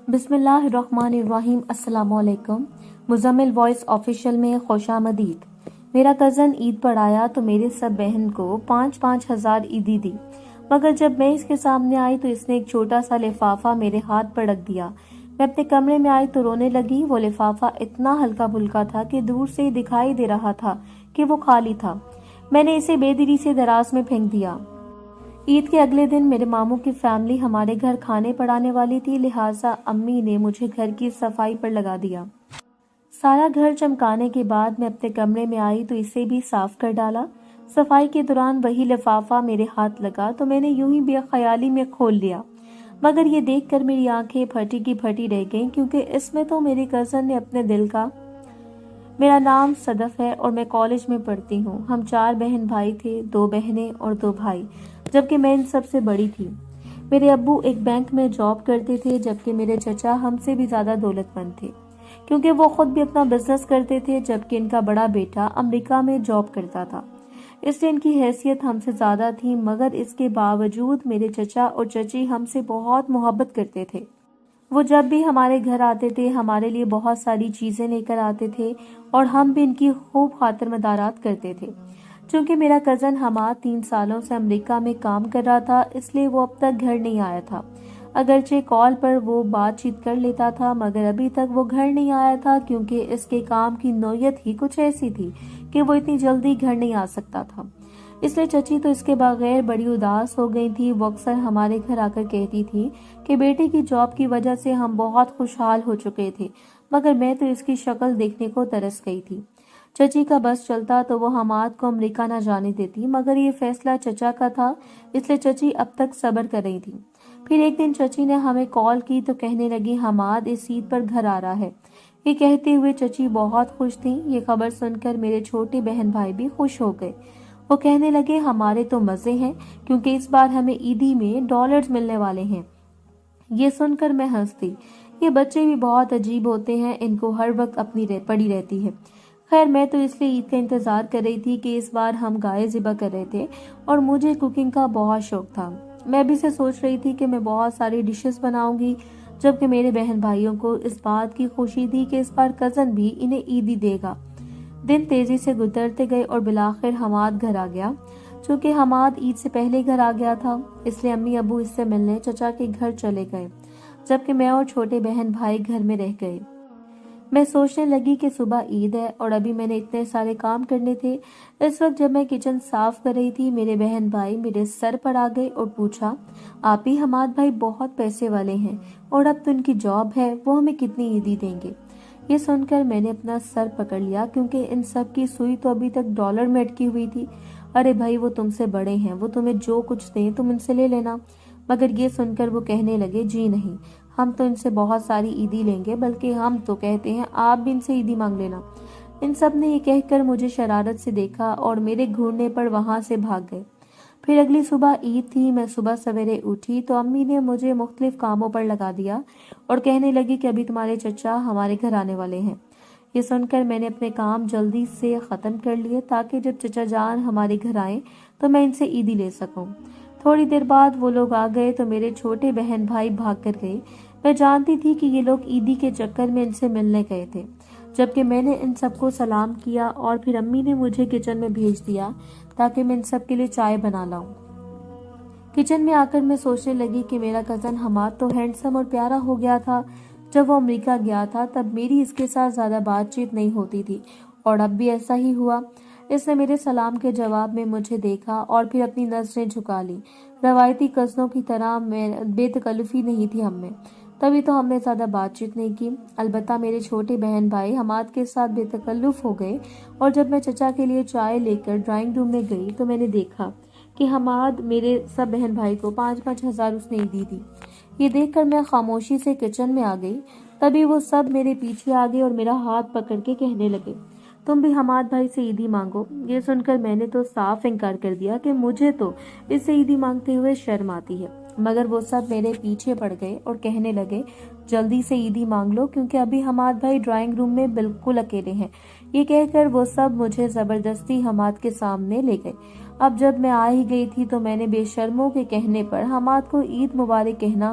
بسم اللہ الرحمن الرحیم۔ السلام علیکم۔ مزمل وائس آفیشیل میں خوش آمدید۔ میرا کزن عید پر آیا تو میرے سب بہن کو 5,000 عیدی دی، مگر جب میں اس کے سامنے آئی تو اس نے ایک چھوٹا سا لفافہ میرے ہاتھ پر رکھ دیا۔ میں اپنے کمرے میں آئی تو رونے لگی۔ وہ لفافہ اتنا ہلکا پھلکا تھا کہ دور سے دکھائی دے رہا تھا کہ وہ خالی تھا۔ میں نے اسے بے دلی سے دراز میں پھینک دیا۔ عید کے اگلے دن میرے ماموں کی فیملی ہمارے گھر کھانے پر آنے والی تھی، لہٰذا امی نے مجھے گھر کی صفائی پر لگا دیا۔ سارا گھر چمکانے کے بعد میں اپنے کمرے میں آئی تو اسے بھی صاف کر ڈالا۔ صفائی کے دوران وہی لفافہ میرے ہاتھ لگا تو میں نے یوں ہی بے خیالی میں کھول لیا، مگر یہ دیکھ کر میری آنکھیں پھٹی کی پھٹی رہ گئیں، کیونکہ اس میں تو میری کزن نے اپنے دل کا۔ میرا نام صدف ہے اور میں کالج میں پڑھتی ہوں۔ ہم 4 بہن بھائی تھے، 2 بہنیں اور 2 بھائی، جبکہ میں ان سب سے بڑی تھی۔ میرے ابو ایک بینک میں جاب کرتے تھے، جبکہ میرے چچا ہم سے بھی زیادہ دولت مند تھے، کیونکہ وہ خود بھی اپنا بزنس کرتے تھے، جبکہ ان کا بڑا بیٹا امریکہ میں جاب کرتا تھا، اس لیے ان کی حیثیت ہم سے زیادہ تھی۔ مگر اس کے باوجود میرے چچا اور چچی ہم سے بہت محبت کرتے تھے۔ وہ جب بھی ہمارے گھر آتے تھے ہمارے لیے بہت ساری چیزیں لے کر آتے تھے اور ہم بھی ان کی خوب خاطر مدارات کرتے تھے۔ چونکہ میرا کزن حماد 3 سالوں سے امریکہ میں کام کر رہا تھا، اس لیے وہ اب تک گھر نہیں آیا تھا۔ اگرچہ کال پر وہ بات چیت کر لیتا تھا، مگر ابھی تک وہ گھر نہیں آیا تھا، کیونکہ اس کے کام کی نوعیت ہی کچھ ایسی تھی کہ وہ اتنی جلدی گھر نہیں آ سکتا تھا۔ اس لیے چچی تو اس کے بغیر بڑی اداس ہو گئی تھی۔ وہ اکثر ہمارے گھر آ کر کہتی تھی کہ بیٹے کی جاب کی وجہ سے ہم بہت خوشحال ہو چکے تھے، مگر میں تو اس کی شکل دیکھنے کو ترس گئی تھی۔ چچی کا بس چلتا تو وہ حماد کو امریکہ نہ جانے دیتی، مگر یہ فیصلہ چچا کا تھا، اس لیے چچی اب تک صبر کر رہی تھی۔ پھر ایک دن چچی نے ہمیں کال کی تو کہنے لگی حماد اس عید پر گھر آ رہا ہے۔ یہ کہتے ہوئے چچی بہت خوش تھی۔ یہ خبر سن کر میرے چھوٹے بہن بھائی بھی خوش ہو گئے۔ وہ کہنے لگے ہمارے تو مزے ہیں، کیونکہ اس بار ہمیں عیدی میں ڈالرز ملنے والے ہیں۔ یہ سن کر میں ہنستی۔ یہ بچے بھی بہت عجیب ہوتے ہیں، ان کو ہر وقت اپنی پڑی رہتی ہے۔ خیر میں تو اس لیے عید کا انتظار کر رہی تھی کہ اس بار ہم گائے ذبح کر رہے تھے اور مجھے کوکنگ کا بہت شوق تھا۔ میں بھی سے سوچ رہی تھی کہ میں بہت ساری ڈشز بناؤں گی، جبکہ میرے بہن بھائیوں کو اس بات کی خوشی تھی کہ اس بار کزن بھی انہیں عیدی دے گا۔ دن تیزی سے گزرتے گئے اور بالآخر حماد گھر آ گیا۔ چونکہ حماد عید سے پہلے گھر آ گیا تھا، اس لیے امی ابو اس سے ملنے چچا کے گھر چلے گئے، جبکہ میں اور چھوٹے بہن بھائی گھر میں رہ گئے۔ میں سوچنے لگی کہ صبح عید ہے اور ابھی میں نے اتنے سارے کام کرنے تھے۔ اس وقت جب میں کچن صاف کر رہی تھی میرے بہن بھائی میرے سر پر آ گئے اور پوچھا، آپ ہی حماد بھائی بہت پیسے والے ہیں اور اب تو ان کی جاب ہے، وہ ہمیں کتنی عیدی دیں گے؟ یہ سن کر میں نے اپنا سر پکڑ لیا، کیونکہ ان سب کی سوئی تو ابھی تک ڈالر میں اٹکی ہوئی تھی۔ ارے بھائی وہ تم سے بڑے ہیں، وہ تمہیں جو کچھ دیں تم ان سے لے لینا۔ مگر یہ سن کر وہ کہنے لگے جی نہیں، ہم تو ان سے بہت ساری عیدی لیں گے، بلکہ ہم تو کہتے ہیں آپ بھی ان سے عیدی مانگ لینا۔ ان سب نے یہ کہہ کر مجھے شرارت سے دیکھا اور میرے گھورنے پر وہاں سے بھاگ گئے۔ پھر اگلی صبح عید تھی۔ میں صبح سویرے اٹھی تو امی نے مجھے مختلف کاموں پر لگا دیا اور کہنے لگی کہ ابھی تمہارے چچا ہمارے گھر آنے والے ہیں۔ یہ سن کر میں نے اپنے کام جلدی سے ختم کر لیے تاکہ جب چچا جان ہمارے گھر آئیں تو میں ان سے عیدی لے سکوں۔ تھوڑی دیر بعد وہ لوگ آ گئے تو میرے چھوٹے بہن بھائی بھاگ کر گئے۔ میں جانتی تھی کہ یہ لوگ عیدی کے چکر میں ان سے ملنے گئے تھے، جبکہ میں نے ان سب کو سلام کیا اور پھر امی نے مجھے کچن میں بھیج دیا تاکہ میں ان سب کے لیے چائے بنا لاؤں۔ کچن میں آ کر میں سوچنے لگی کہ میرا کزن حماد تو ہینڈسم اور پیارا ہو گیا تھا۔ جب وہ امریکہ گیا تھا تب میری اس کے ساتھ زیادہ بات چیت نہیں ہوتی تھی، اور اب بھی ایسا ہی ہوا۔ اس نے میرے سلام کے جواب میں مجھے دیکھا اور پھر اپنی نظریں جھکا لی۔ روایتی کزنوں کی طرح بے تکلفی نہیں تھی ہم میں، تبھی تو ہم نے زیادہ بات چیت نہیں کی۔ البتہ میرے چھوٹے بہن بھائی حماد کے ساتھ بے تکلف ہو گئے، اور جب میں چچا کے لیے چائے لے کر ڈرائنگ روم میں گئی تو میں نے دیکھا کہ حماد میرے سب بہن بھائی کو 5,000 اس نے عیدی دی۔ یہ دیکھ کر میں خاموشی سے کچن میں آ گئی۔ تبھی وہ سب میرے پیچھے آ گئے اور میرا ہاتھ پکڑ کے کہنے لگے تم بھی حماد بھائی سے عیدی مانگو۔ یہ سن کر میں نے تو صاف انکار کر دیا کہ مجھے تو اس سے عیدی مانگتے ہوئے شرم آتی ہے، مگر وہ سب میرے پیچھے پڑ گئے اور کہنے لگے جلدی سے عیدی مانگ لو، کیونکہ ابھی حماد بھائی ڈرائنگ روم میں بالکل اکیلے ہیں۔ یہ کہہ کر وہ سب مجھے زبردستی حماد کے سامنے لے گئے۔ اب جب میں آ ہی گئی تھی تو میں نے بے شرموں کے کہنے پر حماد کو عید مبارک کہنا